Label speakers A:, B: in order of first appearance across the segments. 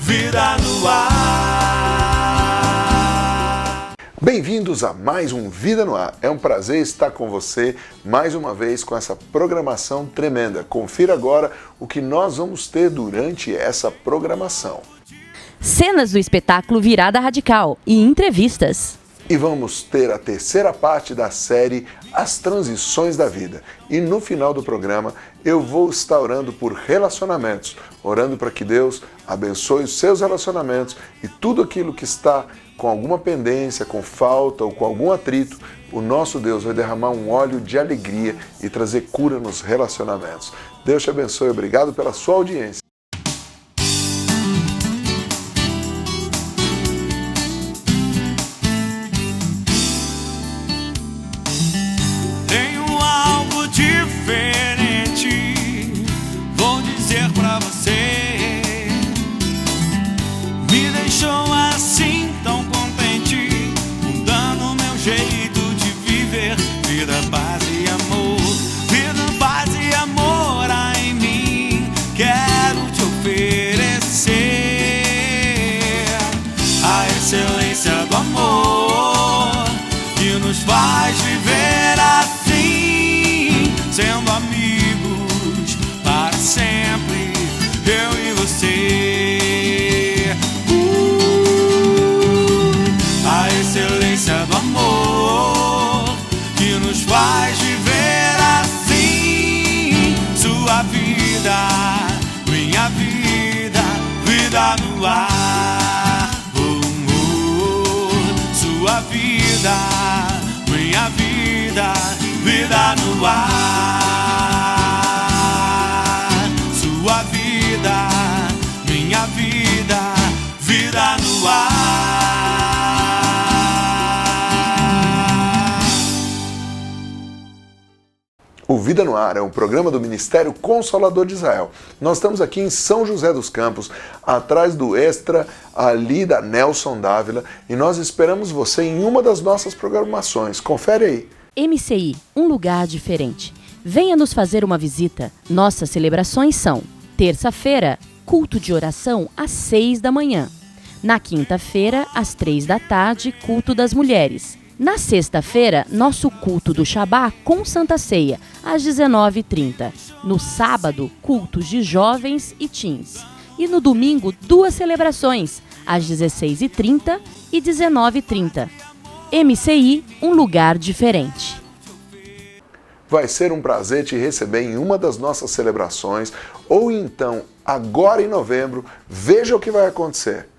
A: Vida no ar.
B: Bem-vindos a mais um Vida no Ar. É um prazer estar com você mais uma vez com essa programação tremenda. Confira agora o que nós vamos ter durante essa programação.
C: Cenas do espetáculo Virada Radical e entrevistas.
B: E vamos ter a terceira parte da série As Transições da Vida. E no final do programa eu vou estar orando por relacionamentos, orando para que Deus abençoe os seus relacionamentos e tudo aquilo que está com alguma pendência, com falta ou com algum atrito, o nosso Deus vai derramar um óleo de alegria e trazer cura nos relacionamentos. Deus te abençoe, obrigado pela sua audiência.
A: Tenho algo diferente, vou dizer pra você. Me deixou assim tão contente, mudando meu jeito de viver. Vida, paz e amor, vida, paz e amor há em mim. Quero te oferecer a excelência do amor que nos faz viver assim, sendo amigos para sempre, eu e você. A excelência do amor que nos faz viver assim, sua vida, minha vida, vida no ar. Sua vida, minha vida, vida no ar. Sua vida, minha vida, vida no ar.
B: O Vida no Ar é um programa do Ministério Consolador de Israel. Nós estamos aqui em São José dos Campos, atrás do Extra, ali da Nelson Dávila, e nós esperamos você em uma das nossas programações. Confere aí.
C: MCI, um lugar diferente. Venha nos fazer uma visita. Nossas celebrações são: terça-feira, culto de oração às 6 da manhã. Na quinta-feira, às 3 da tarde, culto das mulheres. Na sexta-feira, nosso culto do Shabá com Santa Ceia, às 19h30. No sábado, cultos de jovens e teens. E no domingo, duas celebrações, às 16h30 e 19h30. MCI, um lugar diferente.
B: Vai ser um prazer te receber em uma das nossas celebrações, ou então, agora em novembro, veja o que vai acontecer.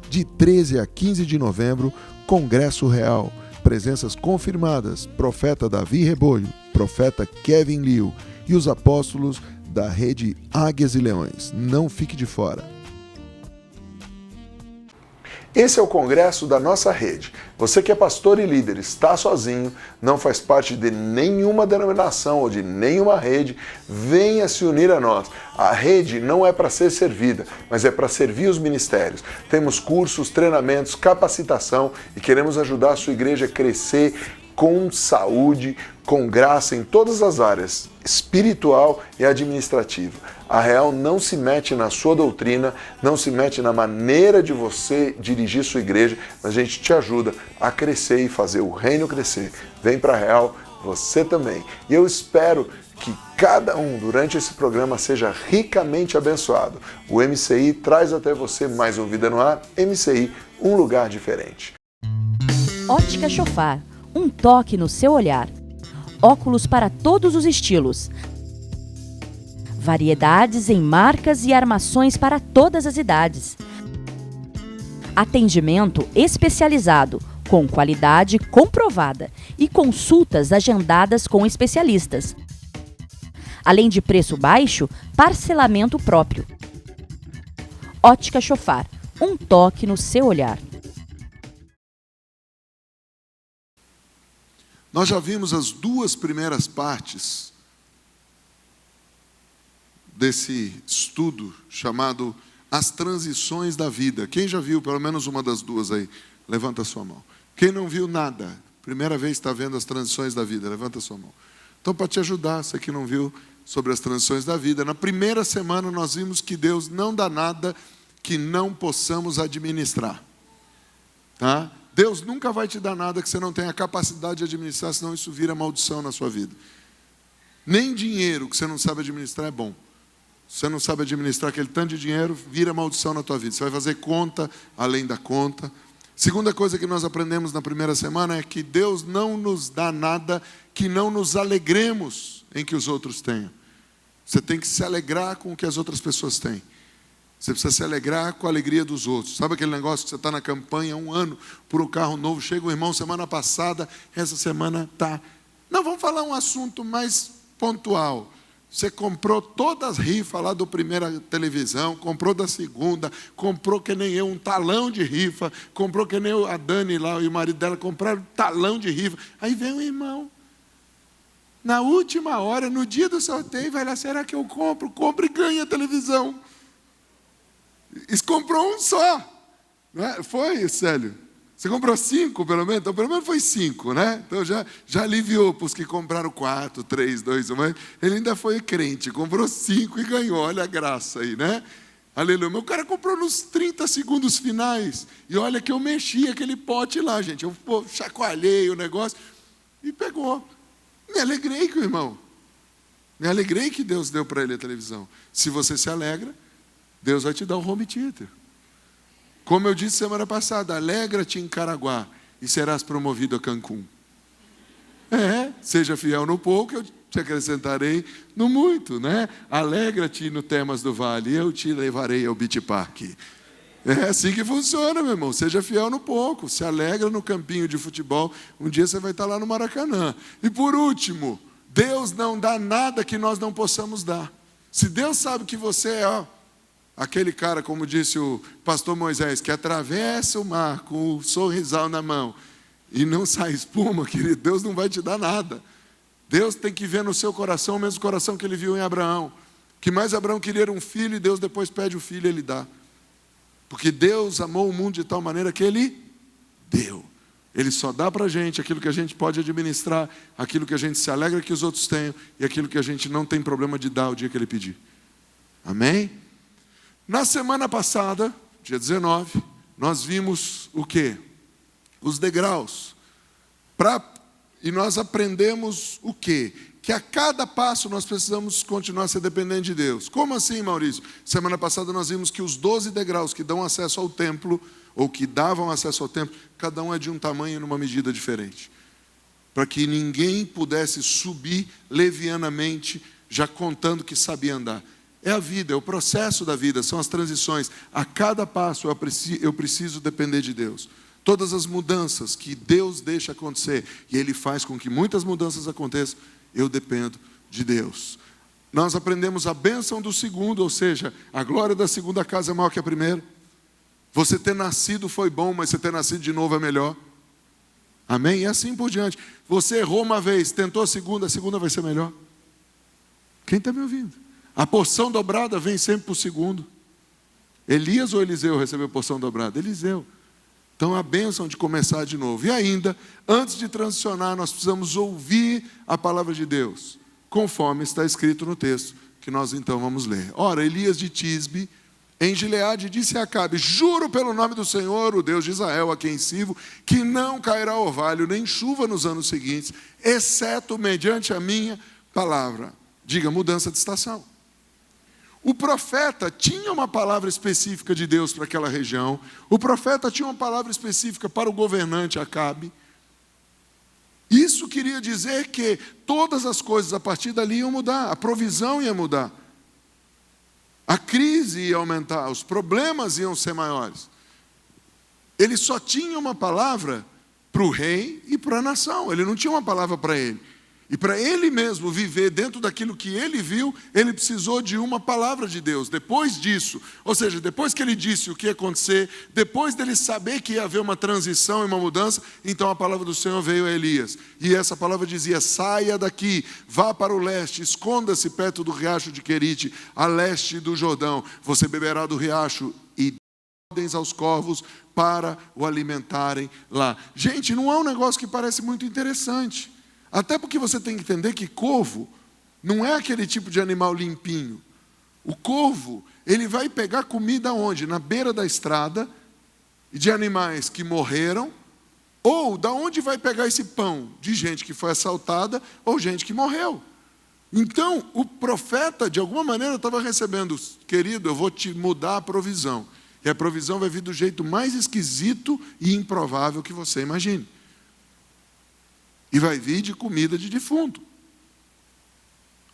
D: De 13 a 15 de novembro, Congresso Real. Presenças confirmadas: profeta Davi Rebolho, profeta Kevin Liu e os apóstolos da rede Águias e Leões. Não fique de fora.
B: Esse é o congresso da nossa rede. Você que é pastor e líder, está sozinho, não faz parte de nenhuma denominação ou de nenhuma rede, venha se unir a nós. A rede não é para ser servida, mas é para servir os ministérios. Temos cursos, treinamentos, capacitação e queremos ajudar a sua igreja a crescer com saúde, com graça em todas as áreas, espiritual e administrativa. A Real não se mete na sua doutrina, não se mete na maneira de você dirigir sua igreja, mas a gente te ajuda a crescer e fazer o reino crescer. Vem para a Real, você também. E eu espero que cada um durante esse programa seja ricamente abençoado. O MCI traz até você mais um Vida no Ar. MCI, um lugar diferente.
C: Ótica Chofar, um toque no seu olhar. Óculos para todos os estilos. Variedades em marcas e armações para todas as idades. Atendimento especializado, com qualidade comprovada e consultas agendadas com especialistas. Além de preço baixo, parcelamento próprio. Ótica Chofar, um toque no seu olhar.
D: Nós já vimos as duas primeiras partes desse estudo chamado As Transições da Vida. Quem já viu pelo menos uma das duas aí? Levanta a sua mão. Quem não viu nada, primeira vez está vendo as transições da vida, levanta a sua mão. Então, para te ajudar, você que não viu sobre as transições da vida, na primeira semana nós vimos que Deus não dá nada que não possamos administrar. Tá? Deus nunca vai te dar nada que você não tenha a capacidade de administrar, senão isso vira maldição na sua vida. Nem dinheiro que você não sabe administrar é bom. Se você não sabe administrar aquele tanto de dinheiro, vira maldição na tua vida. Você vai fazer conta além da conta. Segunda coisa que nós aprendemos na primeira semana é que Deus não nos dá nada que não nos alegremos em que os outros tenham. Você tem que se alegrar com o que as outras pessoas têm. Você precisa se alegrar com a alegria dos outros. Sabe aquele negócio que você está na campanha há 1 ano por um carro novo, chega o irmão semana passada, essa semana está... Não, vamos falar um assunto mais pontual. Você comprou todas as rifas lá do primeira televisão, comprou da segunda, comprou que nem eu um talão de rifa, comprou que nem a Dani lá e o marido dela compraram um talão de rifa. Aí vem o irmão, na última hora, no dia do sorteio, vai lá, será que eu compro? Compra e ganha a televisão. Eles comprou um só. Não é? Foi, Célio? Você comprou 5, pelo menos? Então, pelo menos foi 5, né? Então, já aliviou para os que compraram 4, 3, 2, 1. Mas ele ainda foi crente, comprou 5 e ganhou. Olha a graça aí, né? Aleluia. Mas o cara comprou nos 30 segundos finais. E olha que eu mexi aquele pote lá, gente. Eu chacoalhei o negócio e pegou. Me alegrei com o irmão. Me alegrei que Deus deu para ele a televisão. Se você se alegra, Deus vai te dar um home theater. Como eu disse semana passada, alegra-te em Caraguá e serás promovido a Cancún. Seja fiel no pouco, eu te acrescentarei no muito, né? Alegra-te no Termas do Vale, eu te levarei ao Beach Park. É assim que funciona, meu irmão. Seja fiel no pouco, se alegra no campinho de futebol, um dia você vai estar lá no Maracanã. E por último, Deus não dá nada que nós não possamos dar. Se Deus sabe que você é aquele cara, como disse o pastor Moisés, que atravessa o mar com o sorrisal na mão e não sai espuma, querido, Deus não vai te dar nada. Deus tem que ver no seu coração o mesmo coração que ele viu em Abraão. Que mais Abraão queria era um filho e Deus depois pede o filho e ele dá. Porque Deus amou o mundo de tal maneira que ele deu. Ele só dá para a gente aquilo que a gente pode administrar, aquilo que a gente se alegra que os outros tenham e aquilo que a gente não tem problema de dar o dia que ele pedir. Amém? Na semana passada, dia 19, nós vimos o quê? Os degraus. E nós aprendemos o quê? Que a cada passo nós precisamos continuar a ser dependentes de Deus. Como assim, Maurício? Semana passada nós vimos que os 12 degraus que dão acesso ao templo, ou que davam acesso ao templo, cada um é de um tamanho e numa medida diferente. Para que ninguém pudesse subir levianamente, já contando que sabia andar. É a vida, é o processo da vida, são as transições. A cada passo eu preciso depender de Deus. Todas as mudanças que Deus deixa acontecer, e Ele faz com que muitas mudanças aconteçam, eu dependo de Deus. Nós aprendemos a bênção do segundo, ou seja, a glória da segunda casa é maior que a primeira. Você ter nascido foi bom, mas você ter nascido de novo é melhor. Amém? E assim por diante. Você errou uma vez, tentou a segunda vai ser melhor. Quem está me ouvindo? A porção dobrada vem sempre para o segundo. Elias ou Eliseu recebeu a porção dobrada? Eliseu. Então a bênção de começar de novo. E ainda, antes de transicionar, nós precisamos ouvir a palavra de Deus, conforme está escrito no texto, que nós então vamos ler. Ora, Elias de Tisbe, em Gileade, disse a Acabe: juro pelo nome do Senhor, o Deus de Israel, a quem sirvo, que não cairá orvalho nem chuva nos anos seguintes, exceto mediante a minha palavra. Diga, mudança de estação. O profeta tinha uma palavra específica de Deus para aquela região. O profeta tinha uma palavra específica para o governante Acabe. Isso queria dizer que todas as coisas a partir dali iam mudar. A provisão ia mudar. A crise ia aumentar. Os problemas iam ser maiores. Ele só tinha uma palavra para o rei e para a nação. Ele não tinha uma palavra para ele. E para ele mesmo viver dentro daquilo que ele viu, ele precisou de uma palavra de Deus. Depois disso, ou seja, depois que ele disse o que ia acontecer, depois dele saber que ia haver uma transição e uma mudança, então a palavra do Senhor veio a Elias. E essa palavra dizia: saia daqui, vá para o leste, esconda-se perto do riacho de Querite, a leste do Jordão. Você beberá do riacho e dê ordens aos corvos para o alimentarem lá. Gente, não é um negócio que parece muito interessante. Até porque você tem que entender que corvo não é aquele tipo de animal limpinho. O corvo ele vai pegar comida onde? Na beira da estrada, de animais que morreram, ou da onde vai pegar esse pão? De gente que foi assaltada ou gente que morreu. Então, o profeta, de alguma maneira, estava recebendo, querido, eu vou te mudar a provisão. E a provisão vai vir do jeito mais esquisito e improvável que você imagine. E vai vir de comida de defunto.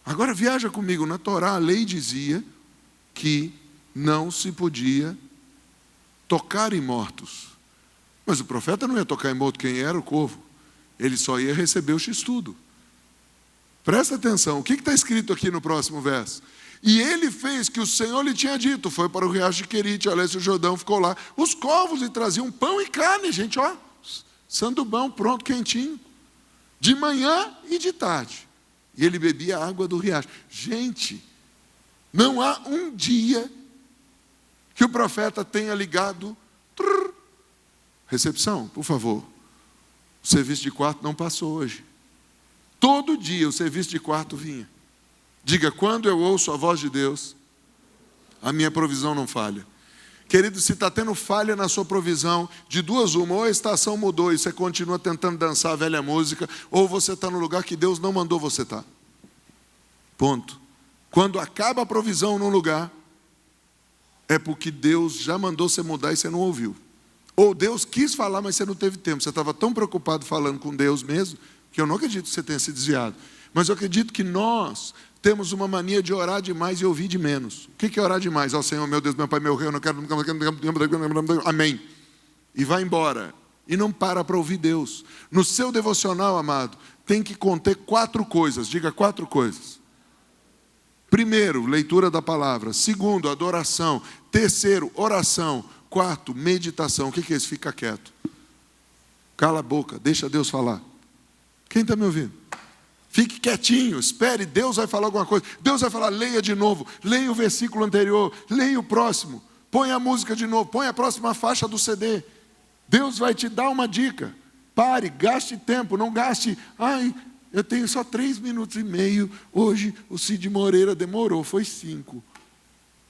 D: Agora viaja comigo, na Torá a lei dizia que não se podia tocar em mortos. Mas o profeta não ia tocar em morto, quem era? O corvo. Ele só ia receber o x-tudo. Presta atenção, o que está escrito aqui no próximo verso? E ele fez que o Senhor lhe tinha dito, foi para o riacho de Querite, a leste do Jordão, ficou lá. Os corvos lhe traziam pão e carne, gente, ó, sandubão pronto, quentinho, de manhã e de tarde. E ele bebia a água do riacho. Gente, não há um dia que o profeta tenha ligado. Recepção, por favor. O serviço de quarto não passou hoje. Todo dia o serviço de quarto vinha. Diga, quando eu ouço a voz de Deus, a minha provisão não falha. Querido, se está tendo falha na sua provisão, de duas uma, ou a estação mudou e você continua tentando dançar a velha música, ou você está no lugar que Deus não mandou você estar. Ponto. Quando acaba a provisão num lugar, é porque Deus já mandou você mudar e você não ouviu. Ou Deus quis falar, mas você não teve tempo. Você estava tão preocupado falando com Deus mesmo, que eu não acredito que você tenha se desviado. Mas eu acredito que nós temos uma mania de orar demais e ouvir de menos. O que é orar demais? Ó Senhor, meu Deus, meu Pai, meu Rei, eu não quero... Amém. E vai embora. E não para ouvir Deus. No seu devocional, amado, tem que conter 4 coisas. Diga 4 coisas. Primeiro, leitura da palavra. Segundo, adoração. Terceiro, oração. Quarto, meditação. O que é isso? Fica quieto. Cala a boca, deixa Deus falar. Quem está me ouvindo? Fique quietinho, espere, Deus vai falar alguma coisa. Deus vai falar, leia de novo, leia o versículo anterior, leia o próximo, põe a música de novo, põe a próxima faixa do CD. Deus vai te dar uma dica. Pare, gaste tempo, não gaste, eu tenho só 3 minutos e meio, hoje o Cid Moreira demorou, foi 5.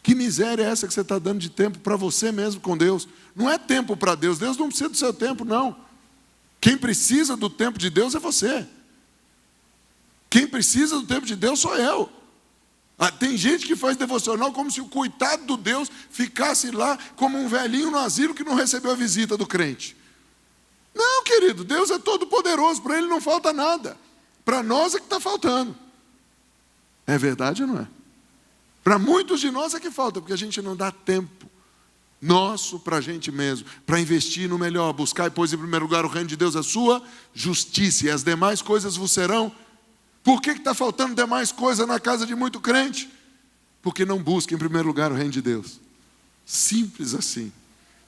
D: Que miséria é essa que você está dando de tempo para você mesmo com Deus? Não é tempo para Deus, Deus não precisa do seu tempo, não. Quem precisa do tempo de Deus é você. Quem precisa do tempo de Deus sou eu. Tem gente que faz devocional como se o coitado do Deus ficasse lá como um velhinho no asilo que não recebeu a visita do crente. Não, querido, Deus é todo poderoso, para Ele não falta nada. Para nós é que está faltando. É verdade ou não é? Para muitos de nós é que falta, porque a gente não dá tempo nosso para a gente mesmo, para investir no melhor, buscar e pôs em primeiro lugar o reino de Deus, a sua justiça, e as demais coisas vos serão. Por que está faltando demais coisa na casa de muito crente? Porque não busca em primeiro lugar o reino de Deus. Simples assim.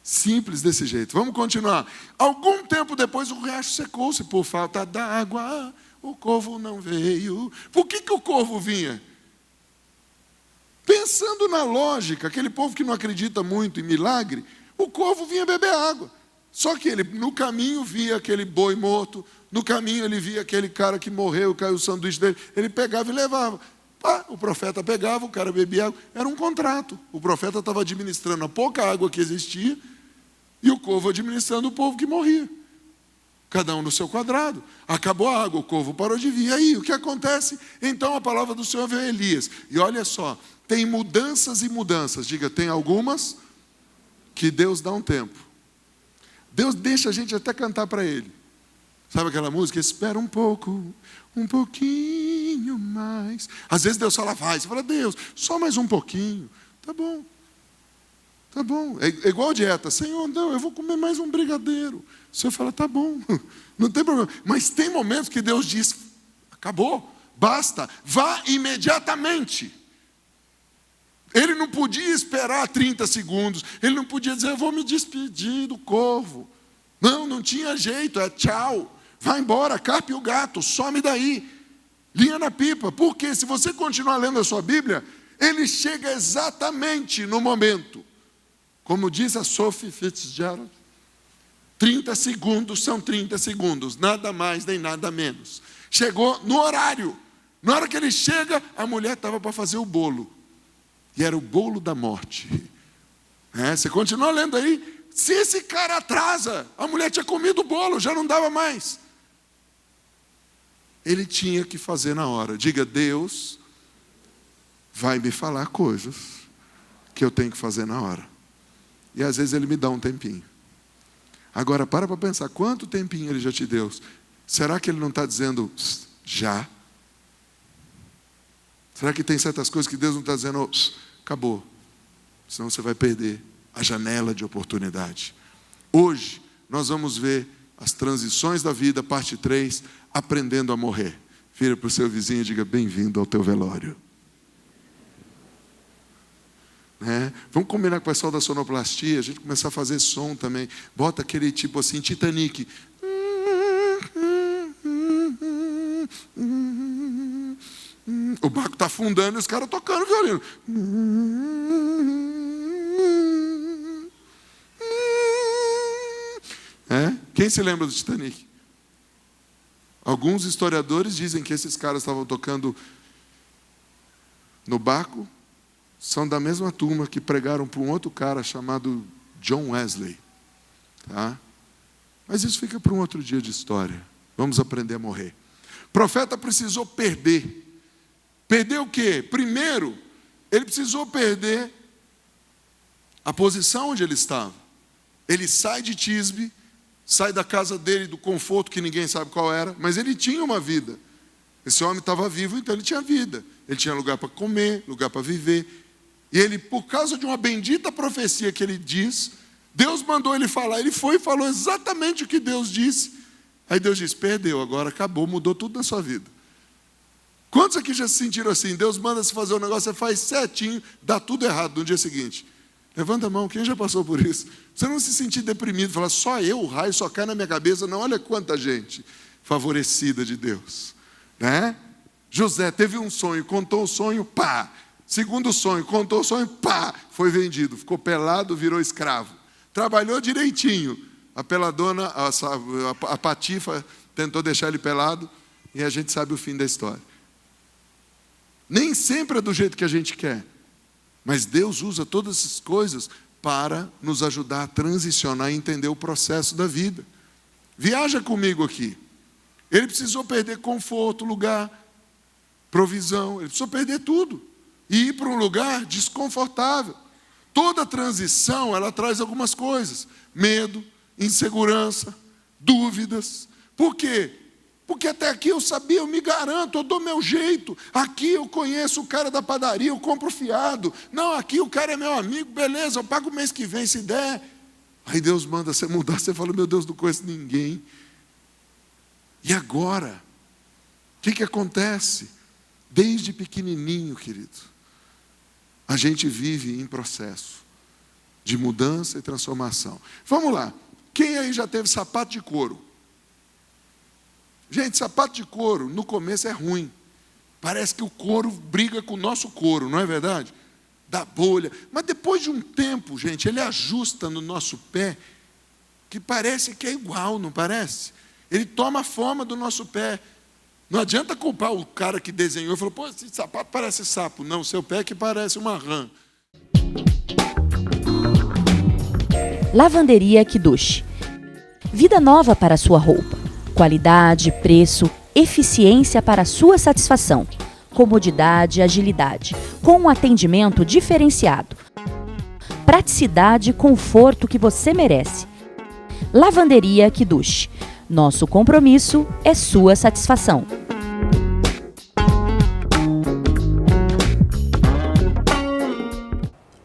D: Simples desse jeito. Vamos continuar. Algum tempo depois o riacho secou-se por falta d'água. O corvo não veio. Por que o corvo vinha? Pensando na lógica, aquele povo que não acredita muito em milagre, o corvo vinha beber água. Só que ele, no caminho, via aquele boi morto, no caminho ele via aquele cara que morreu, caiu o sanduíche dele, ele pegava e levava. O profeta pegava, o cara bebia água, era um contrato. O profeta estava administrando a pouca água que existia, e o corvo administrando o povo que morria. Cada um no seu quadrado. Acabou a água, o corvo parou de vir. E aí, o que acontece? Então a palavra do Senhor veio a Elias. E olha só, tem mudanças e mudanças. Diga, tem algumas que Deus dá um tempo. Deus deixa a gente até cantar para Ele. Sabe aquela música? Espera um pouco, um pouquinho mais. Às vezes Deus fala, vai. Você fala, Deus, só mais um pouquinho. Tá bom. Tá bom. É igual a dieta. Senhor, não, eu vou comer mais um brigadeiro. O Senhor fala, tá bom. Não tem problema. Mas tem momentos que Deus diz, acabou, basta, vá imediatamente. Ele não podia esperar 30 segundos. Ele não podia dizer, eu vou me despedir do corvo. Não tinha jeito, é tchau. Vai embora, carpe o gato, some daí. Linha na pipa. Porque se você continuar lendo a sua Bíblia, ele chega exatamente no momento. Como diz a Sophie Fitzgerald, 30 segundos são 30 segundos, nada mais nem nada menos. Chegou no horário. Na hora que ele chega, a mulher estava para fazer o bolo. E era o bolo da morte. Você continua lendo aí. Se esse cara atrasa, a mulher tinha comido o bolo, já não dava mais. Ele tinha que fazer na hora. Diga, Deus vai me falar coisas que eu tenho que fazer na hora. E às vezes Ele me dá um tempinho. Agora, para pensar, quanto tempinho Ele já te deu? Será que Ele não está dizendo, já? Será que tem certas coisas que Deus não está dizendo, acabou? Senão você vai perder a janela de oportunidade. Hoje, nós vamos ver as transições da vida, parte 3, aprendendo a morrer. Vira para o seu vizinho e diga, bem-vindo ao teu velório. Vamos combinar com o pessoal da sonoplastia, a gente começar a fazer som também. Bota aquele tipo assim, Titanic. O barco está afundando e os caras tocando violino. Quem se lembra do Titanic? Alguns historiadores dizem que esses caras estavam tocando no barco, são da mesma turma que pregaram para um outro cara chamado John Wesley. Tá? Mas isso fica para um outro dia de história. Vamos aprender a morrer. O profeta precisou perder. Perder o quê? Primeiro, ele precisou perder a posição onde ele estava. Ele sai de Tisbe, sai da casa dele, do conforto que ninguém sabe qual era, mas ele tinha uma vida. Esse homem estava vivo, então ele tinha vida. Ele tinha lugar para comer, lugar para viver. E ele, por causa de uma bendita profecia que ele diz, Deus mandou ele falar. Ele foi e falou exatamente o que Deus disse. Aí Deus disse, perdeu, agora acabou, mudou tudo na sua vida. Quantos aqui já se sentiram assim? Deus manda você fazer um negócio, você faz certinho, dá tudo errado no dia seguinte. Levanta a mão, quem já passou por isso? Você não se sentir deprimido, falar, só eu, o raio só cai na minha cabeça. Não, olha quanta gente favorecida de Deus. José teve um sonho, contou o sonho, pá. Segundo sonho, contou o sonho, pá. Foi vendido, ficou pelado, virou escravo. Trabalhou direitinho. A peladona, a Patifa, tentou deixar ele pelado. E a gente sabe o fim da história. Nem sempre é do jeito que a gente quer. Mas Deus usa todas essas coisas para nos ajudar a transicionar e entender o processo da vida. Viaja comigo aqui. Ele precisou perder conforto, lugar, provisão. Ele precisou perder tudo. E ir para um lugar desconfortável. Toda transição, ela traz algumas coisas. Medo, insegurança, dúvidas. Por quê? Porque até aqui eu sabia, eu me garanto, eu dou meu jeito. Aqui eu conheço o cara da padaria, eu compro fiado. Não, aqui o cara é meu amigo, beleza, eu pago o mês que vem se der. Aí Deus manda você mudar, você fala, meu Deus, não conheço ninguém. E agora? O que acontece? Desde pequenininho, querido, a gente vive em processo de mudança e transformação. Vamos lá, quem aí já teve sapato de couro? Gente, sapato de couro, no começo é ruim. Parece que o couro briga com o nosso couro, não é verdade? Dá bolha. Mas depois de um tempo, gente, ele ajusta no nosso pé, que parece que é igual, não parece? Ele toma a forma do nosso pé. Não adianta culpar o cara que desenhou e falou, pô, esse sapato parece sapo. Não, seu pé que parece uma rã.
C: Lavanderia Kiddush. Vida nova para a sua roupa. Qualidade, preço, eficiência para sua satisfação. Comodidade, agilidade, com um atendimento diferenciado. Praticidade e conforto que você merece. Lavanderia Kiddush. Nosso compromisso é sua satisfação.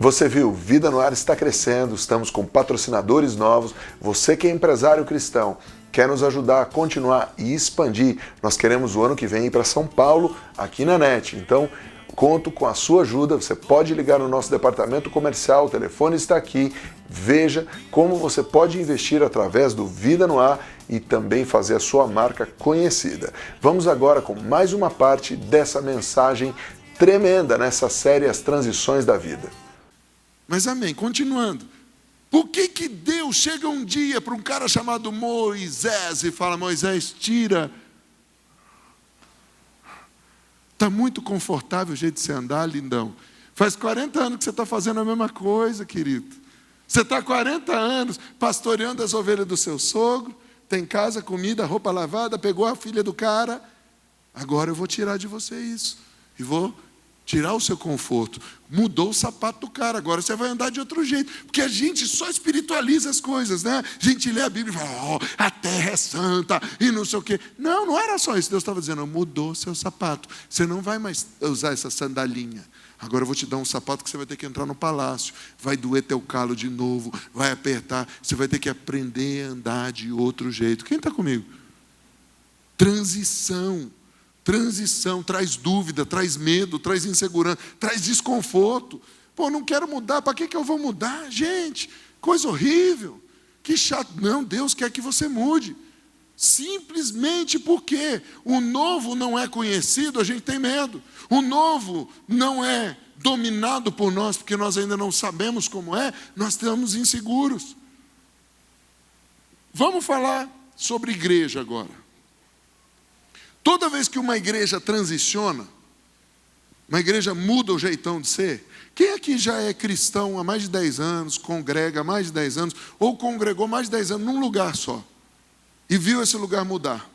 B: Você viu, Vida no Ar está crescendo, estamos com patrocinadores novos. Você que é empresário cristão, quer nos ajudar a continuar e expandir. Nós queremos o ano que vem ir para São Paulo, aqui na NET. Então, conto com a sua ajuda. Você pode ligar no nosso departamento comercial, o telefone está aqui. Veja como você pode investir através do Vida no Ar e também fazer a sua marca conhecida. Vamos agora com mais uma parte dessa mensagem tremenda nessa série As Transições da Vida.
D: Mas amém, continuando. Por que Deus chega um dia para um cara chamado Moisés e fala, Moisés, tira. Está muito confortável o jeito de você andar, lindão. Faz 40 anos que você está fazendo a mesma coisa, querido. Você está há 40 anos pastoreando as ovelhas do seu sogro, tem casa, comida, roupa lavada, pegou a filha do cara. Agora eu vou tirar de você isso. E vou tirar o seu conforto. Mudou o sapato do cara, agora você vai andar de outro jeito. Porque a gente só espiritualiza as coisas, né? A gente lê a Bíblia e fala, a terra é santa e não sei o quê. Não, não era só isso. Deus estava dizendo, mudou o seu sapato. Você não vai mais usar essa sandalinha. Agora eu vou te dar um sapato que você vai ter que entrar no palácio. Vai doer teu calo de novo, vai apertar. Você vai ter que aprender a andar de outro jeito. Quem está comigo? Transição. Transição traz dúvida, traz medo, traz insegurança, traz desconforto. Pô, não quero mudar, para que eu vou mudar? Gente, coisa horrível. Que chato. Não, Deus quer que você mude. Simplesmente porque o novo não é conhecido, a gente tem medo. O novo não é dominado por nós, porque nós ainda não sabemos como é, nós estamos inseguros. Vamos falar sobre igreja agora. Toda vez que uma igreja transiciona, uma igreja muda o jeitão de ser, quem aqui já é cristão há mais de 10 anos, congrega há mais de 10 anos, ou congregou mais de 10 anos num lugar só, e viu esse lugar mudar?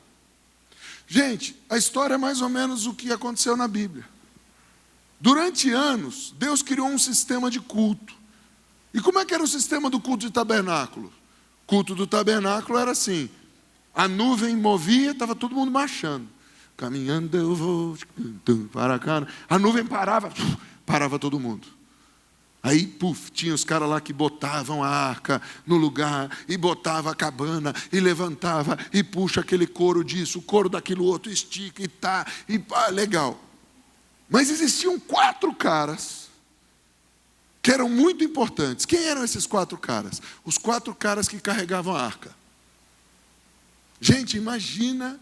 D: Gente, a história é mais ou menos o que aconteceu na Bíblia. Durante anos, Deus criou um sistema de culto. E como é que era o sistema do culto de tabernáculo? O culto do tabernáculo era assim, a nuvem movia, estava todo mundo marchando. Caminhando eu vou, para cá. A nuvem parava, parava todo mundo. Aí, tinha os caras lá que botavam a arca no lugar, e botava a cabana, e levantava, e puxa aquele couro disso, o couro daquilo outro, estica, e pá, legal. Mas existiam 4 caras, que eram muito importantes. Quem eram esses 4 caras? Os 4 caras que carregavam a arca. Gente, imagina,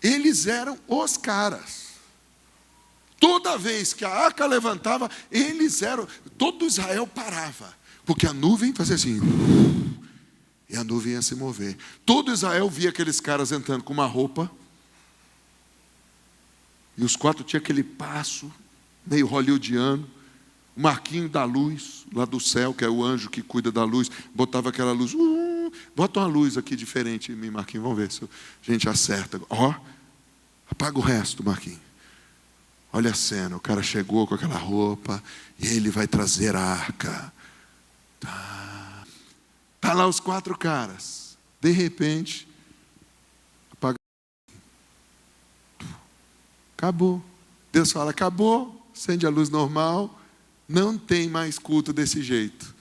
D: eles eram os caras. Toda vez que a arca levantava, eles eram, todo Israel parava, porque a nuvem fazia assim, e a nuvem ia se mover. Todo Israel via aqueles caras entrando com uma roupa, e os 4 tinham aquele passo, meio hollywoodiano, o marquinho da luz, lá do céu, que é o anjo que cuida da luz, botava aquela luz, bota uma luz aqui diferente em mim, Marquinhos, vamos ver se a gente acerta. Apaga o resto, Marquinhos. Olha a cena, o cara chegou com aquela roupa, e ele vai trazer a arca. Tá lá os 4 caras. De repente, apaga. Acabou. Deus fala, acabou, acende a luz normal, não tem mais culto desse jeito.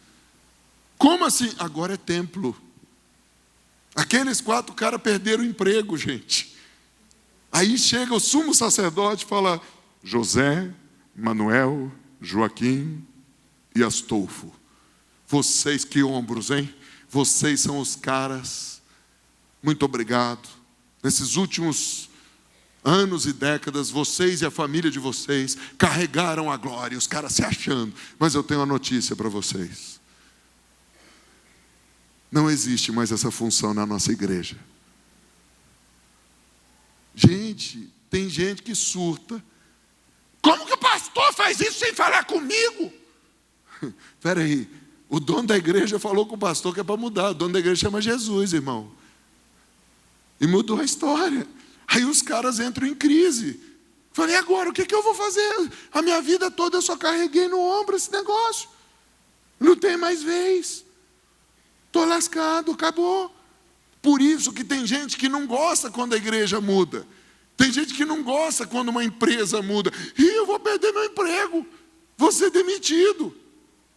D: Como assim? Agora é templo. Aqueles 4 caras perderam o emprego, gente. Aí chega o sumo sacerdote e fala, José, Manuel, Joaquim e Astolfo. Vocês, que ombros, hein? Vocês são os caras. Muito obrigado. Nesses últimos anos e décadas, vocês e a família de vocês carregaram a glória, os caras se achando. Mas eu tenho uma notícia para vocês. Não existe mais essa função na nossa igreja. Gente, tem gente que surta. Como que o pastor faz isso sem falar comigo? Espera aí, o dono da igreja falou com o pastor que é para mudar. O dono da igreja chama Jesus, irmão. E mudou a história. Aí os caras entram em crise. Falei, agora o que eu vou fazer? A minha vida toda eu só carreguei no ombro esse negócio. Não tem mais vez. Estou lascado, acabou. Por isso que tem gente que não gosta quando a igreja muda. Tem gente que não gosta quando uma empresa muda. E eu vou perder meu emprego. Vou ser demitido.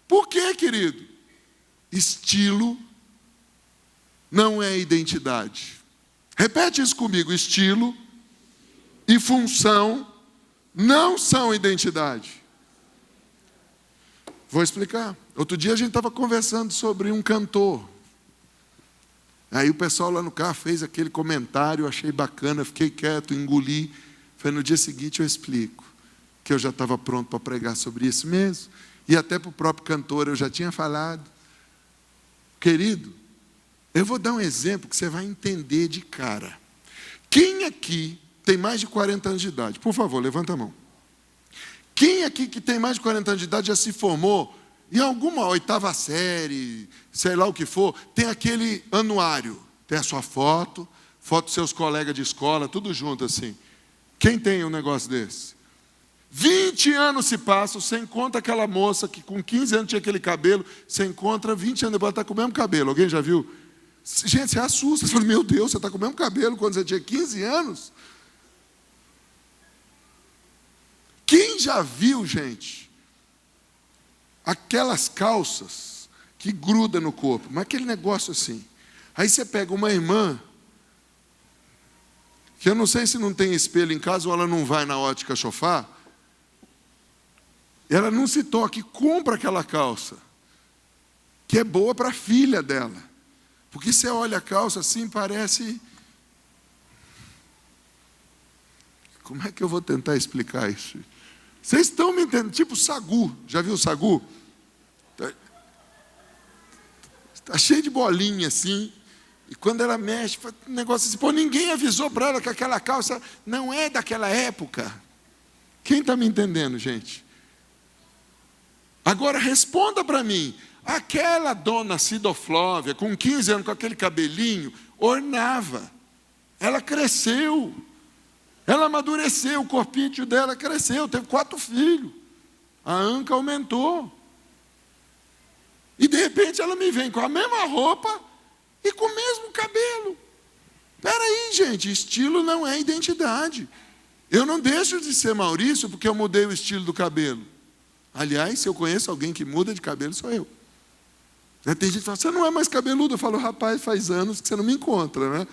D: Por quê, querido? Estilo não é identidade. Repete isso comigo. Estilo e função não são identidade. Vou explicar. Outro dia a gente estava conversando sobre um cantor. Aí o pessoal lá no carro fez aquele comentário, eu achei bacana, fiquei quieto, engoli. Falei, no dia seguinte eu explico, que eu já estava pronto para pregar sobre isso mesmo. E até para o próprio cantor eu já tinha falado. Querido, eu vou dar um exemplo que você vai entender de cara. Quem aqui tem mais de 40 anos de idade? Por favor, levanta a mão. Quem aqui que tem mais de 40 anos de idade já se formou em alguma 8ª série, sei lá o que for, tem aquele anuário, tem a sua foto dos seus colegas de escola, tudo junto assim. Quem tem um negócio desse? 20 anos se passam, você encontra aquela moça que com 15 anos tinha aquele cabelo, você encontra 20 anos depois, ela está com o mesmo cabelo. Alguém já viu? Gente, você assusta, você fala, meu Deus, você está com o mesmo cabelo quando você tinha 15 anos? Quem já viu, gente, aquelas calças que grudam no corpo, mas aquele negócio assim. Aí você pega uma irmã, que eu não sei se não tem espelho em casa ou ela não vai na ótica Chofá, ela não se toca e compra aquela calça, que é boa para a filha dela. Porque você olha a calça assim, parece... Como é que eu vou tentar explicar isso? Vocês estão me entendendo? Tipo sagu. Já viu o sagu? Está cheio de bolinha assim. E quando ela mexe, um negócio assim. Pô, ninguém avisou para ela que aquela calça não é daquela época. Quem está me entendendo, gente? Agora responda para mim. Aquela dona Cidoflóvia, com 15 anos, com aquele cabelinho, ornava. Ela cresceu. Ela amadureceu, o corpinho dela cresceu, teve 4 filhos. A anca aumentou. E de repente ela me vem com a mesma roupa e com o mesmo cabelo. Espera aí, gente, estilo não é identidade. Eu não deixo de ser Maurício porque eu mudei o estilo do cabelo. Aliás, se eu conheço alguém que muda de cabelo, sou eu. Tem gente que fala, você não é mais cabeludo. Eu falo, rapaz, faz anos que você não me encontra, né?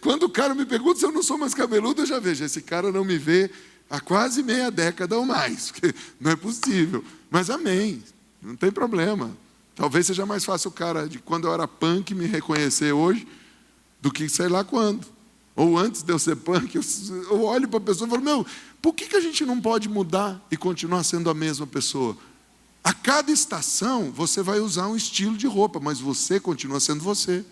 D: Quando o cara me pergunta se eu não sou mais cabeludo, eu já vejo, esse cara não me vê há quase meia década ou mais, porque não é possível. Mas amém, não tem problema. Talvez seja mais fácil o cara de quando eu era punk me reconhecer hoje, do que sei lá quando. Ou antes de eu ser punk, eu olho para a pessoa e falo, meu, por que a gente não pode mudar e continuar sendo a mesma pessoa? A cada estação você vai usar um estilo de roupa, mas você continua sendo você.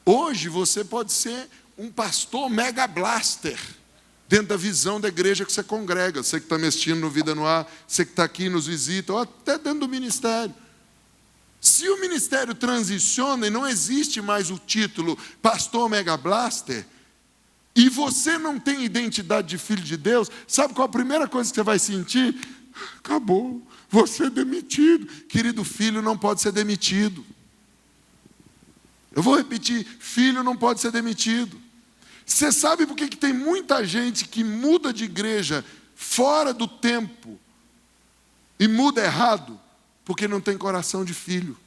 D: Hoje você pode ser um pastor mega blaster, dentro da visão da igreja que você congrega. Você que está me assistindo no Vida no Ar, você que está aqui nos visita, ou até dentro do ministério. Se o ministério transiciona e não existe mais o título pastor mega blaster, e você não tem identidade de filho de Deus, sabe qual a primeira coisa que você vai sentir? Acabou, vou ser demitido. Querido, filho não pode ser demitido. Eu vou repetir, filho não pode ser demitido. Você sabe por que tem muita gente que muda de igreja fora do tempo e muda errado? Porque não tem coração de filho.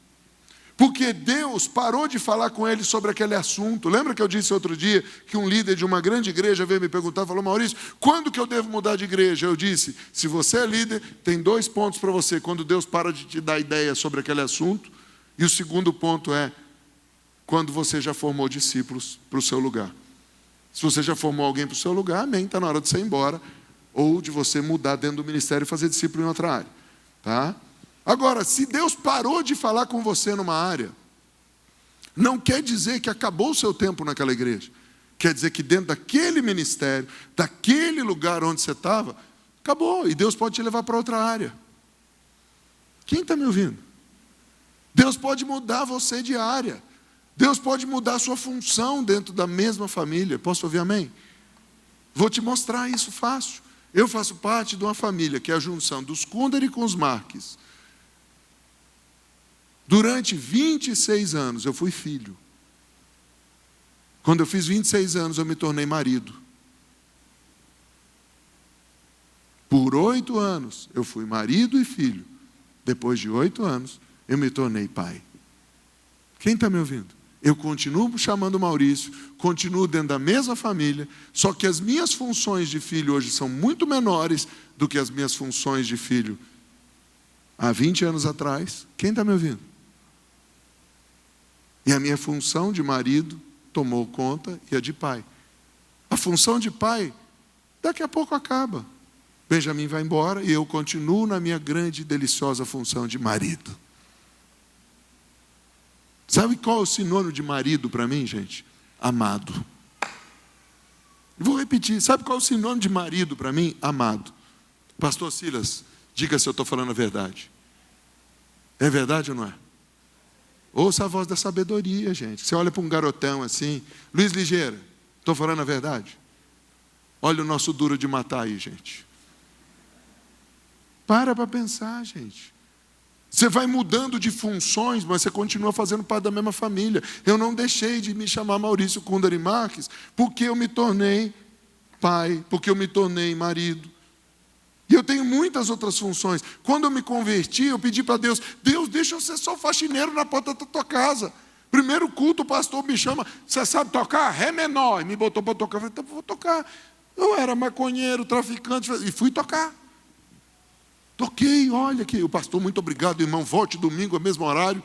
D: Porque Deus parou de falar com ele sobre aquele assunto. Lembra que eu disse outro dia que um líder de uma grande igreja veio me perguntar, falou, Maurício, quando que eu devo mudar de igreja? Eu disse, se você é líder, tem 2 pontos para você. Quando Deus para de te dar ideia sobre aquele assunto. E o segundo ponto é, quando você já formou discípulos para o seu lugar. Se você já formou alguém para o seu lugar, amém, está na hora de você ir embora. Ou de você mudar dentro do ministério e fazer discípulo em outra área. Tá? Agora, se Deus parou de falar com você numa área, não quer dizer que acabou o seu tempo naquela igreja. Quer dizer que dentro daquele ministério, daquele lugar onde você estava, acabou. E Deus pode te levar para outra área. Quem está me ouvindo? Deus pode mudar você de área. Deus pode mudar a sua função dentro da mesma família. Posso ouvir amém? Vou te mostrar isso fácil. Eu faço parte de uma família que é a junção dos Kundera com os Marques. Durante 26 anos eu fui filho. Quando eu fiz 26 anos eu me tornei marido. Por 8 anos eu fui marido e filho. Depois de 8 anos eu me tornei pai. Quem está me ouvindo? Eu continuo chamando Maurício, continuo dentro da mesma família, só que as minhas funções de filho hoje são muito menores do que as minhas funções de filho há 20 anos atrás. Quem está me ouvindo? E a minha função de marido tomou conta e a de pai. A função de pai, daqui a pouco acaba. Benjamin vai embora e eu continuo na minha grande e deliciosa função de marido. Sabe qual é o sinônimo de marido para mim, gente? Amado. Vou repetir. Sabe qual é o sinônimo de marido para mim? Amado. Pastor Silas, diga se eu estou falando a verdade. É verdade ou não é? Ouça a voz da sabedoria, gente. Você olha para um garotão assim. Luiz Ligeira, estou falando a verdade? Olha o nosso duro de matar aí, gente. Para pensar, gente. Você vai mudando de funções, mas você continua fazendo parte da mesma família. Eu não deixei de me chamar Maurício Kundari Marques porque eu me tornei pai, porque eu me tornei marido. E eu tenho muitas outras funções. Quando eu me converti, eu pedi para Deus, Deus, deixa eu ser só faxineiro na porta da tua casa. Primeiro culto, o pastor me chama, você sabe tocar? Ré menor. E me botou para tocar. Eu falei, então vou tocar. Eu era maconheiro, traficante, e fui tocar. Toquei, olha aqui, o pastor, muito obrigado, irmão, volte domingo, ao mesmo horário.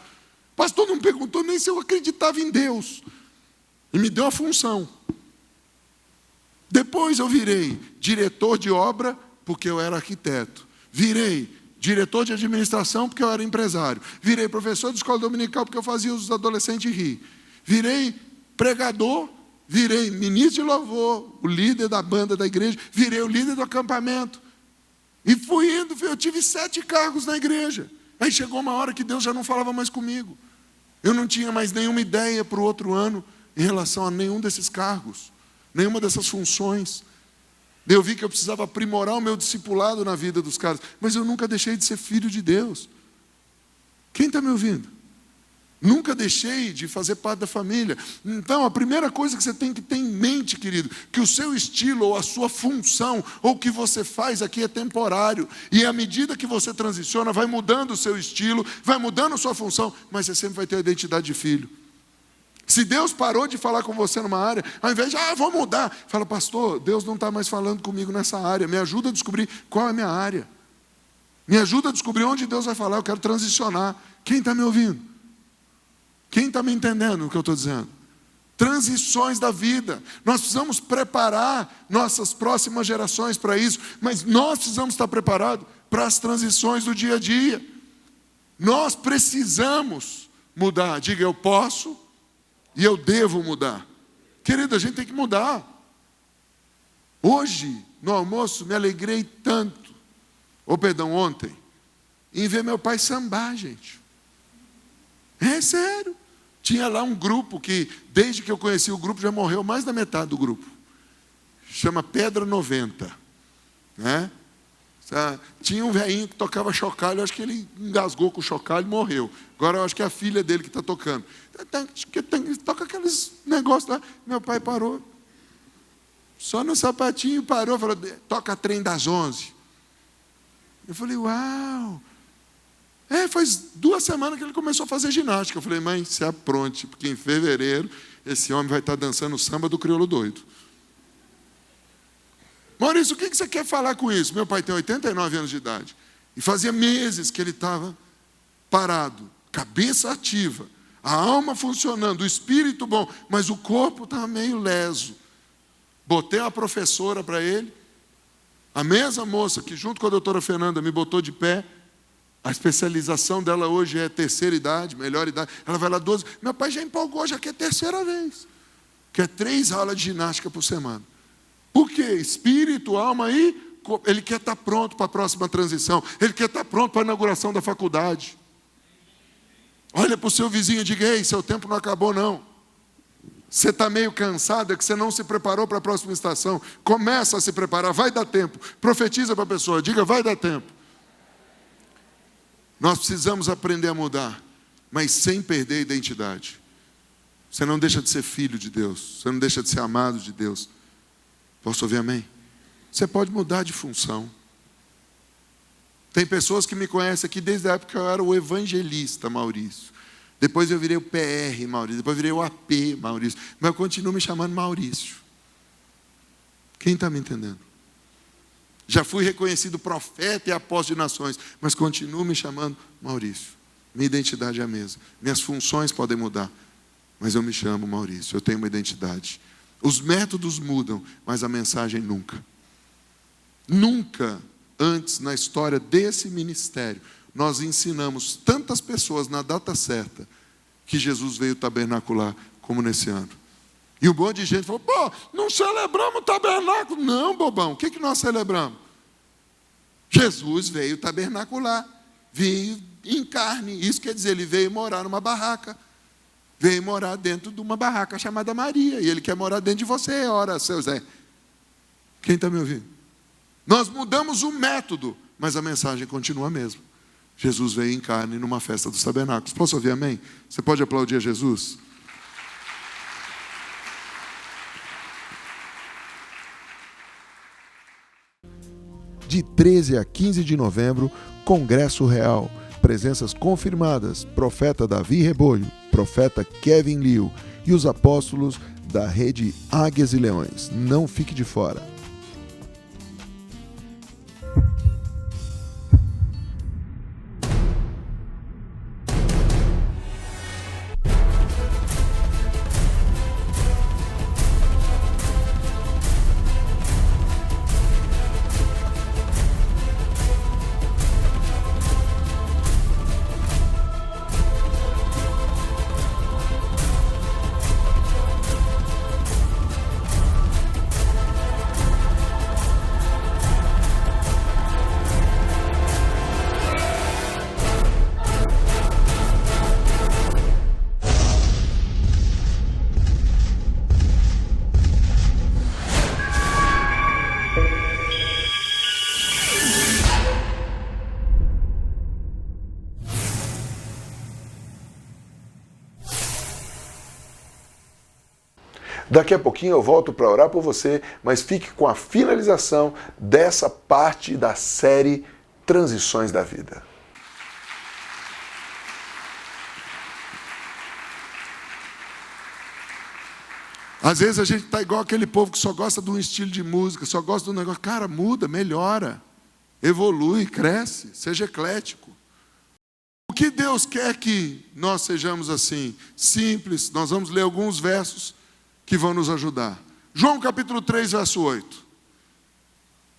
D: O pastor não perguntou nem se eu acreditava em Deus. E me deu a função. Depois eu virei diretor de obra, porque eu era arquiteto. Virei diretor de administração, porque eu era empresário. Virei professor de escola dominical, porque eu fazia os adolescentes rir. Virei pregador, virei ministro de louvor, o líder da banda da igreja, virei o líder do acampamento. E fui indo, eu tive 7 cargos na igreja. Aí chegou uma hora que Deus já não falava mais comigo. Eu não tinha mais nenhuma ideia para o outro ano em relação a nenhum desses cargos, nenhuma dessas funções. Eu vi que eu precisava aprimorar o meu discipulado na vida dos caras, mas eu nunca deixei de ser filho de Deus. Quem está me ouvindo? Nunca deixei de fazer parte da família. Então, a primeira coisa que você tem que ter em mente, querido, que o seu estilo, ou a sua função, ou o que você faz aqui é temporário. E à medida que você transiciona, vai mudando o seu estilo, vai mudando a sua função, mas você sempre vai ter a identidade de filho. Se Deus parou de falar com você numa área, ao invés de, vou mudar, fala, pastor, Deus não está mais falando comigo nessa área, me ajuda a descobrir qual é a minha área. Me ajuda a descobrir onde Deus vai falar, eu quero transicionar. Quem está me ouvindo? Quem está me entendendo o que eu estou dizendo? Transições da vida. Nós precisamos preparar nossas próximas gerações para isso, mas nós precisamos estar preparados para as transições do dia a dia. Nós precisamos mudar. Diga, eu posso e eu devo mudar. Querido, a gente tem que mudar. Hoje, no almoço, me alegrei tanto, ontem, em ver meu pai sambar, gente. É sério. Tinha lá um grupo que, desde que eu conheci o grupo, já morreu mais da metade do grupo. Chama Pedra 90. Né? Tinha um velhinho que tocava chocalho, eu acho que ele engasgou com o chocalho e morreu. Agora eu acho que é a filha dele que está tocando. Toca aqueles negócios lá. Meu pai parou. Só no sapatinho parou, falou, toca trem das 11. Eu falei, uau! Faz 2 semanas que ele começou a fazer ginástica. Eu falei, mãe, se apronte, porque em fevereiro esse homem vai estar dançando o samba do crioulo doido. Maurício, o que você quer falar com isso? Meu pai tem 89 anos de idade. E fazia meses que ele estava parado, cabeça ativa, a alma funcionando, o espírito bom, mas o corpo estava meio leso. Botei uma professora para ele, a mesma moça que junto com a doutora Fernanda me botou de pé. A especialização dela hoje é terceira idade, melhor idade. Ela vai lá 12. Meu pai já empolgou, já que é a terceira vez. Quer 3 aulas de ginástica por semana. Por quê? Espírito, alma e ele quer estar pronto para a próxima transição. Ele quer estar pronto para a inauguração da faculdade. Olha para o seu vizinho e diga, ei, seu tempo não acabou não. Você está meio cansado, é que você não se preparou para a próxima estação. Começa a se preparar, vai dar tempo. Profetiza para a pessoa, diga, vai dar tempo. Nós precisamos aprender a mudar, mas sem perder a identidade. Você não deixa de ser filho de Deus, você não deixa de ser amado de Deus. Posso ouvir amém? Você pode mudar de função. Tem pessoas que me conhecem aqui desde a época que eu era o evangelista Maurício. Depois eu virei o PR Maurício, depois eu virei o AP Maurício, mas eu continuo me chamando Maurício. Quem está me entendendo? Já fui reconhecido profeta e apóstolo de nações, mas continuo me chamando Maurício. Minha identidade é a mesma. Minhas funções podem mudar, mas eu me chamo Maurício. Eu tenho uma identidade. Os métodos mudam, mas a mensagem nunca. Nunca antes na história desse ministério nós ensinamos tantas pessoas na data certa que Jesus veio tabernacular como nesse ano. E um monte de gente falou, não celebramos o tabernáculo. Não, bobão, o que nós celebramos? Jesus veio tabernacular, veio em carne. Isso quer dizer, ele veio morar numa barraca. Veio morar dentro de uma barraca chamada Maria. E ele quer morar dentro de você, ora, seu Zé. Quem está me ouvindo? Nós mudamos o método, mas a mensagem continua a mesma. Jesus veio em carne numa festa dos tabernáculos. Posso ouvir amém? Você pode aplaudir a Jesus? De 13 a 15 de novembro, Congresso Real. Presenças confirmadas: profeta Davi Rebolho, profeta Kevin Liu e os apóstolos da rede Águias e Leões. Não fique de fora.
B: Daqui a pouquinho eu volto para orar por você, mas fique com a finalização dessa parte da série Transições da Vida.
D: Às vezes a gente está igual aquele povo que só gosta de um estilo de música, só gosta de um negócio. Cara, muda, melhora, evolui, cresce, seja eclético. O que Deus quer que nós sejamos assim, simples. Nós vamos ler alguns versos que vão nos ajudar. João capítulo 3, verso 8.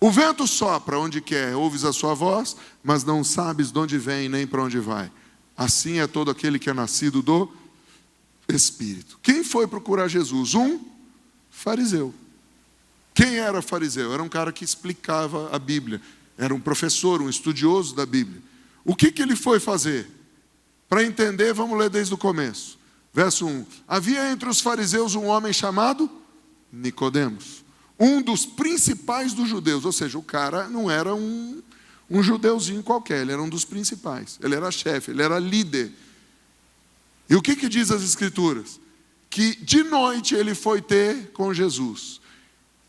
D: O vento sopra onde quer, ouves a sua voz, mas não sabes de onde vem nem para onde vai. Assim é todo aquele que é nascido do Espírito. Quem foi procurar Jesus? Um fariseu. Quem era fariseu? Era um cara que explicava a Bíblia. Era um professor, um estudioso da Bíblia. O que ele foi fazer? Para entender, vamos ler desde o começo. Verso 1. Havia entre os fariseus um homem chamado Nicodemos, um dos principais dos judeus. Ou seja, o cara não era um judeuzinho qualquer, ele era um dos principais. Ele era chefe, ele era líder. E o que diz as Escrituras? Que de noite ele foi ter com Jesus.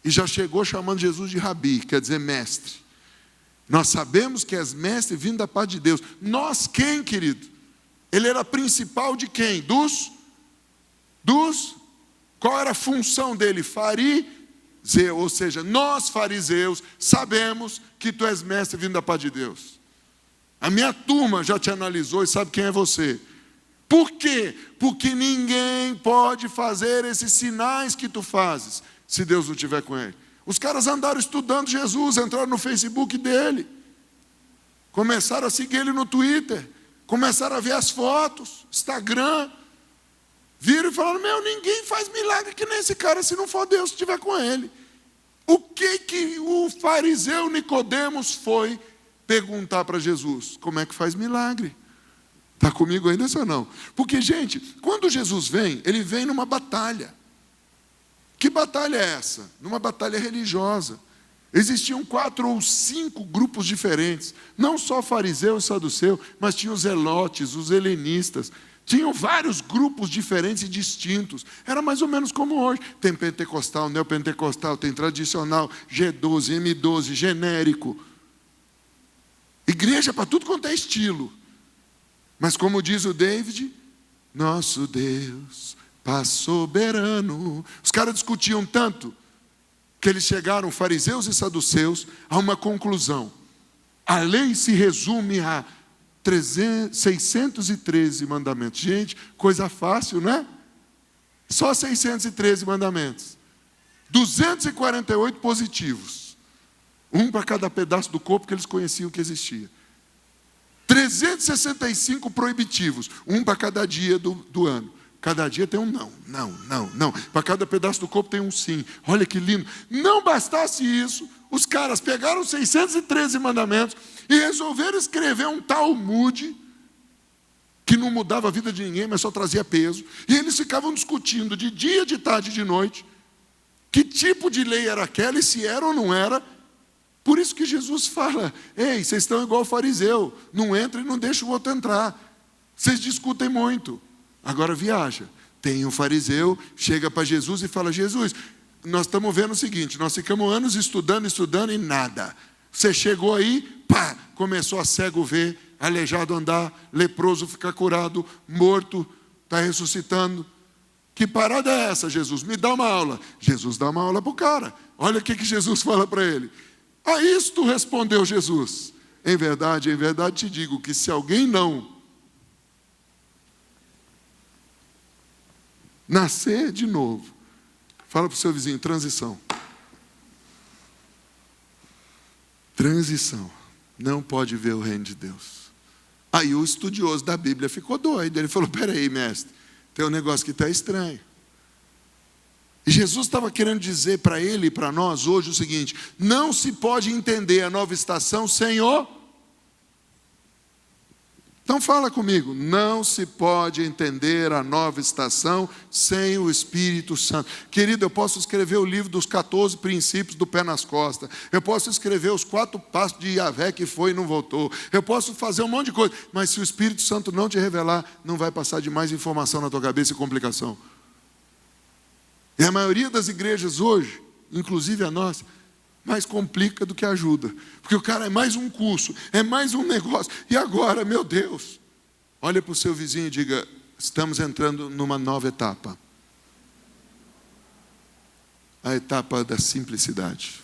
D: E já chegou chamando Jesus de Rabi, quer dizer mestre. Nós sabemos que és mestre vindo da parte de Deus. Nós quem, querido? Ele era principal de quem? Qual era a função dele? Fariseu. Ou seja, nós fariseus sabemos que tu és mestre vindo da parte de Deus. A minha turma já te analisou e sabe quem é você. Por quê? Porque ninguém pode fazer esses sinais que tu fazes se Deus não estiver com ele. Os caras andaram estudando Jesus, entraram no Facebook dele, começaram a seguir ele no Twitter, começaram a ver as fotos, Instagram, viram e falaram: meu, ninguém faz milagre que nem esse cara se não for Deus que estiver com ele. O que o fariseu Nicodemos foi perguntar para Jesus? Como é que faz milagre? Está comigo ainda ou não? Porque, gente, quando Jesus vem, ele vem numa batalha. Que batalha é essa? Numa batalha religiosa. Existiam 4 ou 5 grupos diferentes. Não só fariseu e saduceu, mas tinha os zelotes, os helenistas. Tinham vários grupos diferentes e distintos. Era mais ou menos como hoje. Tem pentecostal, neopentecostal, tem tradicional, G12, M12, genérico. Igreja para tudo quanto é estilo. Mas como diz o David, nosso Deus, Pai soberano. Os caras discutiam tanto que eles chegaram, fariseus e saduceus, a uma conclusão. A lei se resume a 613 mandamentos. Gente, coisa fácil, né? Só 613 mandamentos. 248 positivos. Um para cada pedaço do corpo que eles conheciam que existia. 365 proibitivos, um para cada dia do ano. Cada dia tem um não. Para cada pedaço do corpo tem um sim. Olha que lindo. Não bastasse isso, os caras pegaram os 613 mandamentos e resolveram escrever um Talmud que não mudava a vida de ninguém, mas só trazia peso. E eles ficavam discutindo de dia, de tarde e de noite que tipo de lei era aquela e se era ou não era. Por isso que Jesus fala: ei, vocês estão igual o fariseu, não entra e não deixa o outro entrar. Vocês discutem muito. Agora viaja. Tem um fariseu, chega para Jesus e fala: Jesus, nós estamos vendo o seguinte, nós ficamos anos estudando e nada. Você chegou aí, pá, começou a cego ver, aleijado andar, leproso ficar curado, morto, está ressuscitando. Que parada é essa, Jesus? Me dá uma aula. Jesus dá uma aula para o cara. Olha o que Jesus fala para ele. A isto respondeu Jesus: em verdade te digo que se alguém não nascer de novo, fala para o seu vizinho, transição. Transição. Não pode ver o reino de Deus. Aí o estudioso da Bíblia ficou doido. Ele falou: peraí, mestre, tem um negócio que está estranho. E Jesus estava querendo dizer para ele e para nós hoje o seguinte: não se pode entender a nova estação sem o... Então fala comigo, não se pode entender a nova estação sem o Espírito Santo. Querido, eu posso escrever o livro dos 14 princípios do pé nas costas. Eu posso escrever os 4 passos de Yahvé que foi e não voltou. Eu posso fazer um monte de coisa. Mas se o Espírito Santo não te revelar, não vai passar de mais informação na tua cabeça e complicação. E a maioria das igrejas hoje, inclusive a nossa, mais complica do que ajuda. Porque o cara é mais um curso, é mais um negócio. E agora, meu Deus, olha para o seu vizinho e diga: estamos entrando numa nova etapa. A etapa da simplicidade.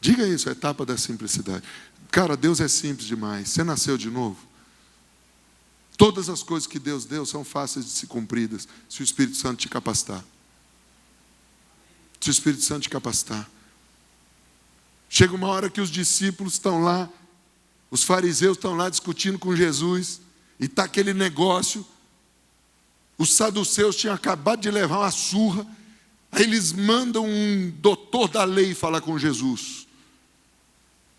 D: Diga isso, a etapa da simplicidade. Cara, Deus é simples demais. Você nasceu de novo. Todas as coisas que Deus deu são fáceis de ser cumpridas, se o Espírito Santo te capacitar. Se o Espírito Santo te capacitar. Chega uma hora que os discípulos estão lá, os fariseus estão lá discutindo com Jesus, e está aquele negócio. Os saduceus tinham acabado de levar uma surra, aí eles mandam um doutor da lei falar com Jesus.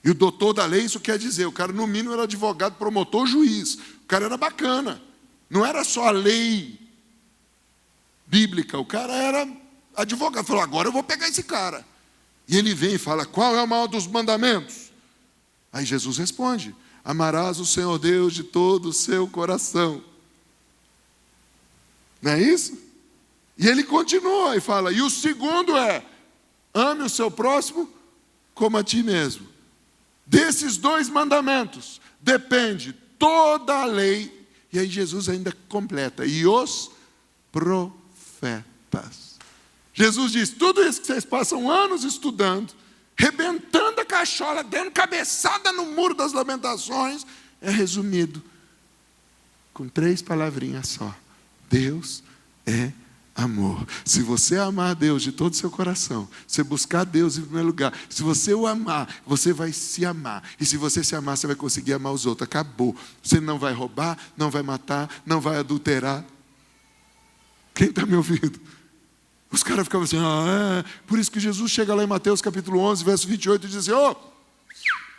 D: E o doutor da lei, isso quer dizer, o cara no mínimo era advogado, promotor, juiz. O cara era bacana, não era só a lei bíblica, o cara era advogado. Falou: agora eu vou pegar esse cara. E ele vem e fala: qual é o maior dos mandamentos? Aí Jesus responde: amarás o Senhor Deus de todo o seu coração. Não é isso? E ele continua e fala: e o segundo é: ame o seu próximo como a ti mesmo. Desses 2 mandamentos depende toda a lei. E aí Jesus ainda completa: e os profetas. Jesus diz: tudo isso que vocês passam anos estudando, rebentando a cachola, dando cabeçada no muro das lamentações, é resumido com 3 palavrinhas só: Deus é amor. Se você amar Deus de todo o seu coração, você buscar Deus em primeiro lugar, se você o amar, você vai se amar. E se você se amar, você vai conseguir amar os outros. Acabou. Você não vai roubar, não vai matar, não vai adulterar. Quem está me ouvindo? Os caras ficavam assim: Por isso que Jesus chega lá em Mateus capítulo 11, verso 28, e diz assim: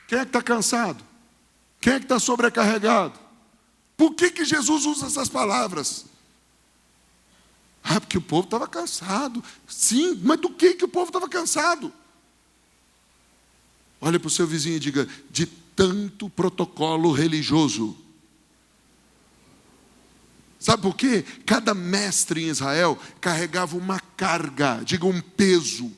D: quem é que está cansado? Quem é que está sobrecarregado? Por que Jesus usa essas palavras? Porque o povo estava cansado. Sim, mas do que o povo estava cansado? Olha para o seu vizinho e diga: de tanto protocolo religioso. Sabe por quê? Cada mestre em Israel carregava uma carga, diga um peso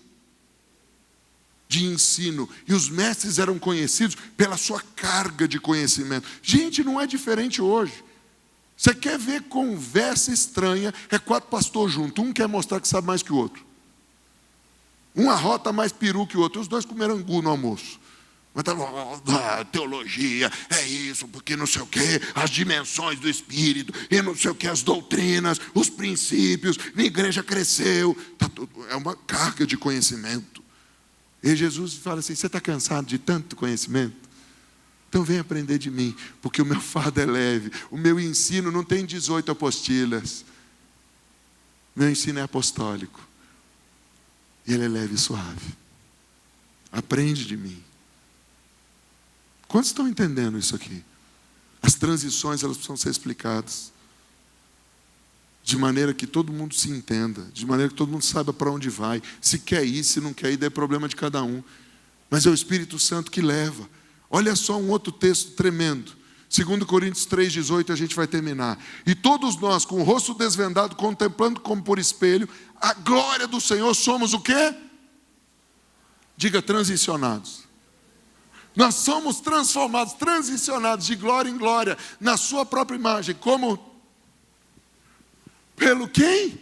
D: de ensino. E os mestres eram conhecidos pela sua carga de conhecimento. Gente, não é diferente hoje. Você quer ver conversa estranha, é 4 pastores juntos. Um quer mostrar que sabe mais que o outro. Um arrota mais peru que o outro. Os 2 comeram angu no almoço. Mas teologia, é isso, porque não sei o quê, as dimensões do Espírito, e não sei o quê, as doutrinas, os princípios, a igreja cresceu, é uma carga de conhecimento. E Jesus fala assim: você está cansado de tanto conhecimento? Então vem aprender de mim, porque o meu fardo é leve, o meu ensino não tem 18 apostilas, meu ensino é apostólico, e ele é leve e suave. Aprende de mim. Quantos estão entendendo isso aqui? As transições, elas precisam ser explicadas. De maneira que todo mundo se entenda. De maneira que todo mundo saiba para onde vai. Se quer ir, se não quer ir, daí é problema de cada um. Mas é o Espírito Santo que leva. Olha só um outro texto tremendo. 2 Coríntios 3,18, a gente vai terminar. E todos nós, com o rosto desvendado, contemplando como por espelho, a glória do Senhor, somos o quê? Diga, transicionados. Nós somos transformados, transicionados de glória em glória, na sua própria imagem. Como? Pelo quem?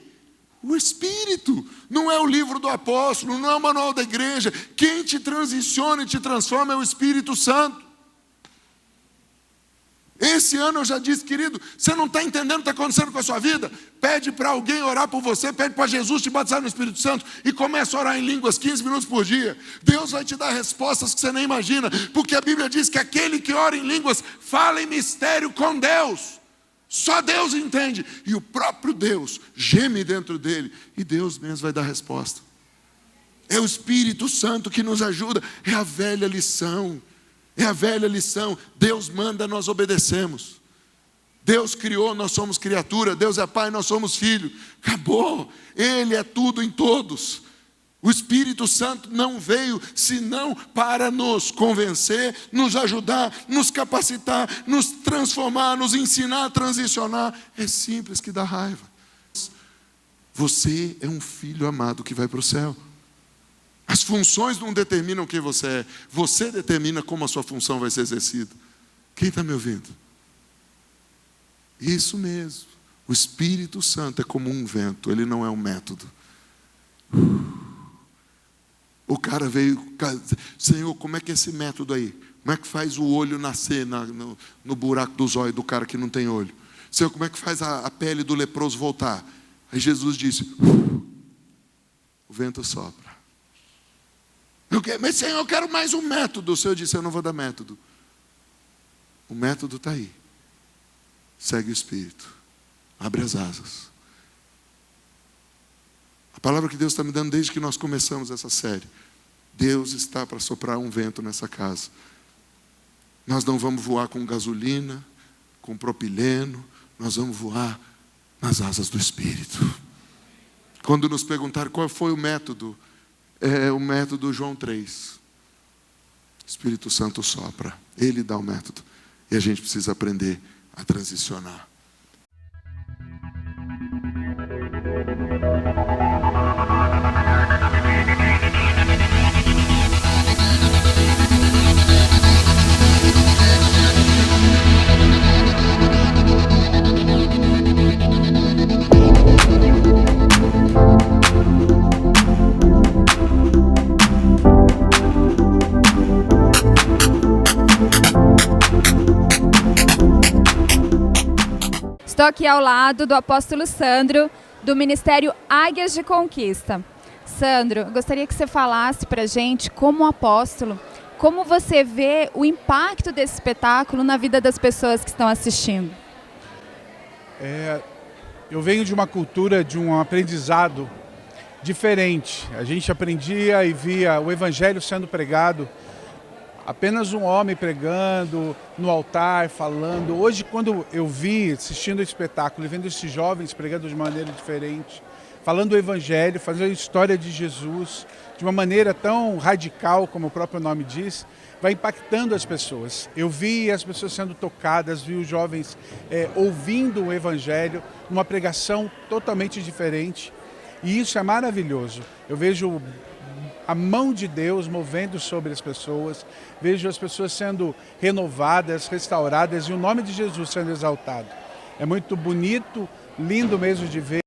D: O Espírito. Não é o livro do apóstolo, não é o manual da igreja. Quem te transiciona e te transforma é o Espírito Santo. Esse ano eu já disse, querido, você não está entendendo o que está acontecendo com a sua vida? Pede para alguém orar por você, pede para Jesus te batizar no Espírito Santo e começa a orar em línguas 15 minutos por dia. Deus vai te dar respostas que você nem imagina, porque a Bíblia diz que aquele que ora em línguas fala em mistério com Deus. Só Deus entende. E o próprio Deus geme dentro dele e Deus mesmo vai dar resposta. É o Espírito Santo que nos ajuda, é a velha lição. É a velha lição, Deus manda, nós obedecemos. Deus criou, nós somos criatura. Deus é pai, nós somos filho. Acabou, Ele é tudo em todos. O Espírito Santo não veio senão para nos convencer, nos ajudar, nos capacitar, nos transformar, nos ensinar a transicionar. É simples que dá raiva. Você é um filho amado que vai para o céu. As funções não determinam quem você é. Você determina como a sua função vai ser exercida. Quem está me ouvindo? Isso mesmo. O Espírito Santo é como um vento. Ele não é um método. O cara veio... Senhor, como é que é esse método aí? Como é que faz o olho nascer no buraco dos olhos do cara que não tem olho? Senhor, como é que faz a pele do leproso voltar? Aí Jesus disse... O vento sopra. Mas Senhor, eu quero mais um método. O Senhor disse, eu não vou dar método. O método está aí. Segue o Espírito. Abre as asas. A palavra que Deus está me dando desde que nós começamos essa série. Deus está para soprar um vento nessa casa. Nós não vamos voar com gasolina, com propileno. Nós vamos voar nas asas do Espírito. Quando nos perguntar qual foi o método, é o método João 3. Espírito Santo sopra. Ele dá o método. E a gente precisa aprender a transicionar.
E: Estou aqui ao lado do apóstolo Sandro, do Ministério Águias de Conquista. Sandro, gostaria que você falasse para a gente, como apóstolo, como você vê o impacto desse espetáculo na vida das pessoas que estão assistindo.
F: Eu venho de uma cultura, de um aprendizado diferente. A gente aprendia e via o evangelho sendo pregado, apenas um homem pregando no altar, falando. Hoje, quando eu vi, assistindo o espetáculo e vendo esses jovens pregando de maneira diferente, falando o evangelho, fazendo a história de Jesus, de uma maneira tão radical, como o próprio nome diz, vai impactando as pessoas. Eu vi as pessoas sendo tocadas, vi os jovens ouvindo o evangelho, uma pregação totalmente diferente. E isso é maravilhoso. Eu vejo a mão de Deus movendo sobre as pessoas, vejo as pessoas sendo renovadas, restauradas e o nome de Jesus sendo exaltado. É muito bonito, lindo mesmo de ver.